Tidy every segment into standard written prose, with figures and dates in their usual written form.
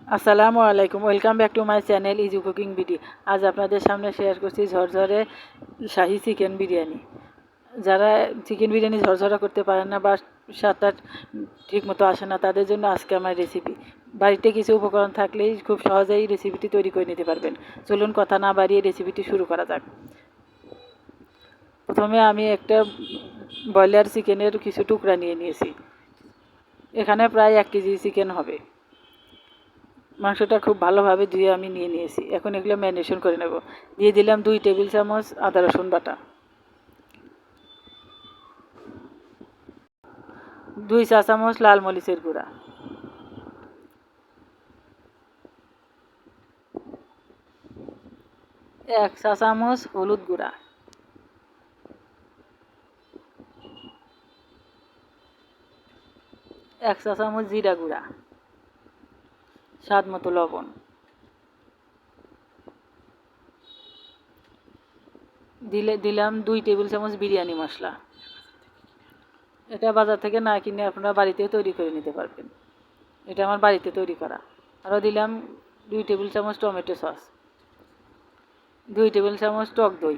আসসালামু আলাইকুম, welcome back to my channel easy cooking BD. আজ আপনাদের সামনে শেয়ার করছি ঝরঝরে শাহি চিকেন বিরিয়ানি। যারা চিকেন বিরিয়ানি ঝরঝরা করতে পারেন না বা স্বাদটা ঠিক মতো আসে না, তাদের জন্য আজকে আমার রেসিপি। বাড়িতে কিছু উপকরণ থাকলেই খুব সহজেই রেসিপিটি তৈরি করে নিতে পারবেন। চলুন কথা না বাড়িয়ে রেসিপিটি শুরু করা যাক। প্রথমে আমি একটা ব্রয়লার চিকেনের কিছু টুকরা নিয়ে নিয়েছি। এখানে প্রায় 1 কেজি চিকেন হবে। মাংসটা খুব ভালোভাবে ধুয়ে আমি নিয়ে নিয়েছি। এখন এগুলো ম্যারিনেশন করে নেব। দিয়ে দিলাম 2 টেবিল চামচ আদা রসুন বাটা, 2 চা চামচ লাল মরিচের গুঁড়া, 1 চা চামচ হলুদ গুঁড়া, 1 চা চামচ জিরা গুঁড়া, স্বাদ মতো লবণ, দিলাম 2 টেবিল চামচ বিরিয়ানি মশলা। এটা বাজার থেকে না কিনে আপনারা বাড়িতেও তৈরি করে নিতে পারবেন। এটা আমার বাড়িতে তৈরি করা। আরও দিলাম 2 টেবিল চামচ টমেটো সস, 2 টেবিল চামচ টক দই।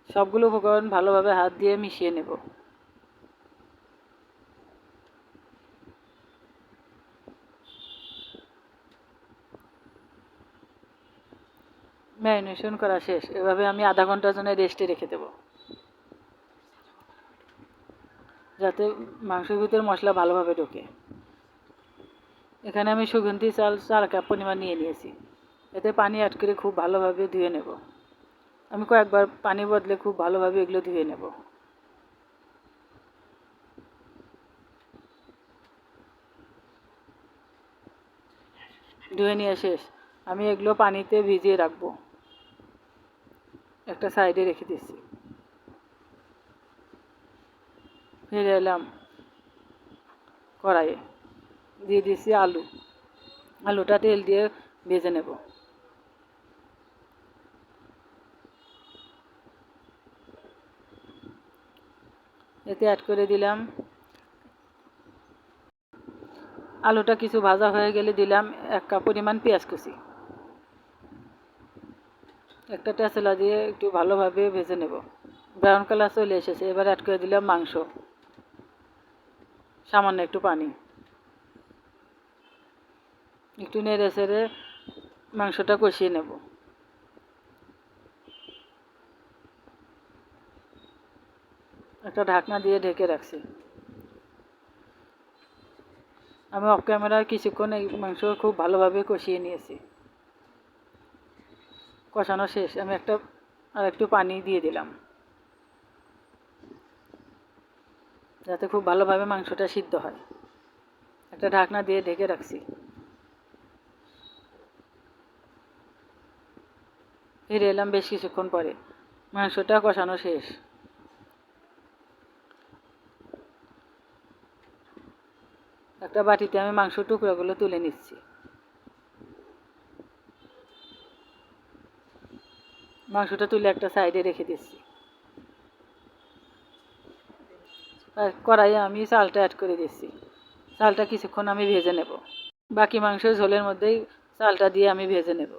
সবগুলো উপকরণ ভালোভাবে হাত দিয়ে মিশিয়ে নেব। ম্যারিনেশন করা শেষ। এভাবে আমি আধা ঘন্টার জন্য রেস্টে রেখে দেব, যাতে মাংসের ভিতরে মশলা ভালোভাবে ঢোকে। এখানে আমি সুগন্ধি চাল 4 কাপ পরিমাণ নিয়ে নিয়েছি। এতে পানি অ্যাড করে খুব ভালোভাবে ধুয়ে নেব। আমি কয়েকবার পানি বদলে খুব ভালোভাবে এগুলো ধুয়ে নেব। ধুয়ে নিয়ে শেষ। আমি এগুলো পানিতে ভিজিয়ে রাখবো, একটা সাইডে রেখে দিচ্ছি। ফিরে এলাম কড়াইয়ে, দিয়ে দিচ্ছি আলুটা তেল দিয়ে ভেজে নেব। এতে অ্যাড করে দিলাম, আলুটা কিছু ভাজা হয়ে গেলে দিলাম 1 কাপ পরিমাণ পেঁয়াজ কুচি। একটা তেঁতুলা দিয়ে একটু ভালোভাবে ভেজে নেব। ব্রাউন কালার চলে এসেছে। এবার অ্যাড করে দিলাম মাংস, সামান্য একটু পানি। একটু নেড়ে চেড়ে মাংসটা কষিয়ে নেব। একটা ঢাকনা দিয়ে ঢেকে রাখছি। আমি অফ ক্যামেরায় কিছুক্ষণ এই মাংস খুব ভালোভাবে কষিয়ে নিয়েছি। কষানো শেষ। আমি আর একটু পানি দিয়ে দিলাম, যাতে খুব ভালোভাবে মাংসটা সিদ্ধ হয়। একটা ঢাকনা দিয়ে ঢেকে রাখছি। ফিরে এলাম বেশ কিছুক্ষণ পরে। মাংসটা কষানো শেষ। একটা বাটিতে আমি মাংসের টুকরাগুলো তুলে নিচ্ছি। মাংসটা তুলে একটা সাইডে রেখে দিচ্ছি। আর কড়াইয়ে আমি চালটা অ্যাড করে দিচ্ছি। চালটা কিছুক্ষণ আমি ভেজে নেব। বাকি মাংসের ঝোলের মধ্যেই চালটা দিয়ে আমি ভেজে নেব।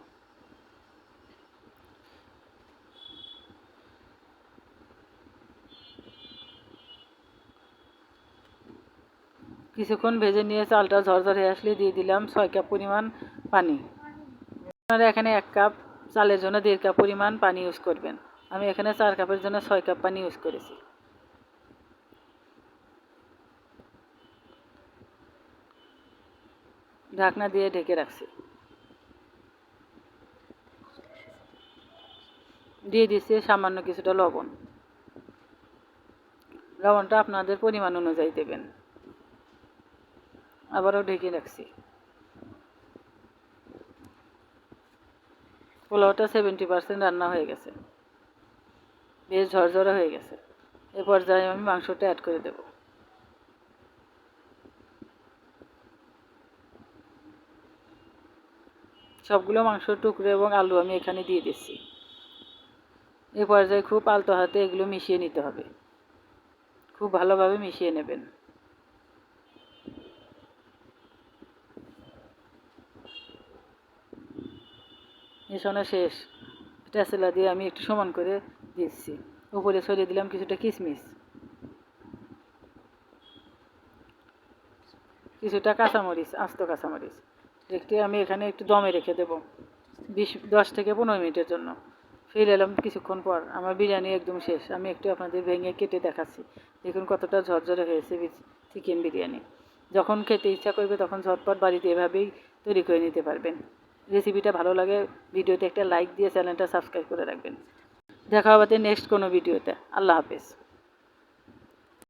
কিছুক্ষণ ভেজে নিয়ে চালটা ঝরঝরে হয়ে আসলে দিয়ে দিলাম 6 কাপ পরিমাণ পানি। আপনারা এখানে 1 কাপ চালের জন্য 1.5 কাপ পরিমাণ পানি ইউজ করবেন। আমি এখানে 4 কাপের জন্য 6 কাপ পানি ইউজ করেছি। ঢাকনা দিয়ে ঢেকে রাখছি। দিয়ে দিচ্ছি সামান্য কিছুটা লবণ। লবণটা আপনাদের পরিমাণ অনুযায়ী দেবেন। আবারও ঢেকে রাখছি। পোলাওটা 70% রান্না হয়ে গেছে, বেশ ঝরঝরে হয়ে গেছে। এ পর্যায়ে আমি মাংসটা অ্যাড করে দেব। সবগুলো মাংসের টুকরো এবং আলু আমি এখানে দিয়ে দিচ্ছি। এ পর্যায়ে খুব আলতো হাতে এগুলো মিশিয়ে নিতে হবে। খুব ভালোভাবে মিশিয়ে নেবেন। মেশানো শেষ। টেসলা দিয়ে আমি একটু সমান করে দিচ্ছি। উপরে ছড়িয়ে দিলাম কিছুটা কিশমিশ, কিছুটা কাঁচামরিচ, আস্ত কাঁচামরিচ। রেখে আমি এখানে একটু দমে রেখে দেবো 10 থেকে 15 মিনিটের জন্য। ফিরে এলাম কিছুক্ষণ পর, আমার বিরিয়ানি একদম শেষ। আমি একটু আপনাদের ভেঙে কেটে দেখাচ্ছি। দেখুন কতটা ঝরঝরে হয়েছে চিকেন বিরিয়ানি। যখন খেতে ইচ্ছা করবে তখন ঝটপট বাড়িতে এভাবেই তৈরি করে নিতে পারবেন। রেসিপিটা ভালো লাগে ভিডিওতে একটা লাইক দিয়ে চ্যানেলটা সাবস্ক্রাইব করে রাখবেন। দেখা হবে নেক্সট কোনো ভিডিওতে। আল্লাহ হাফেজ।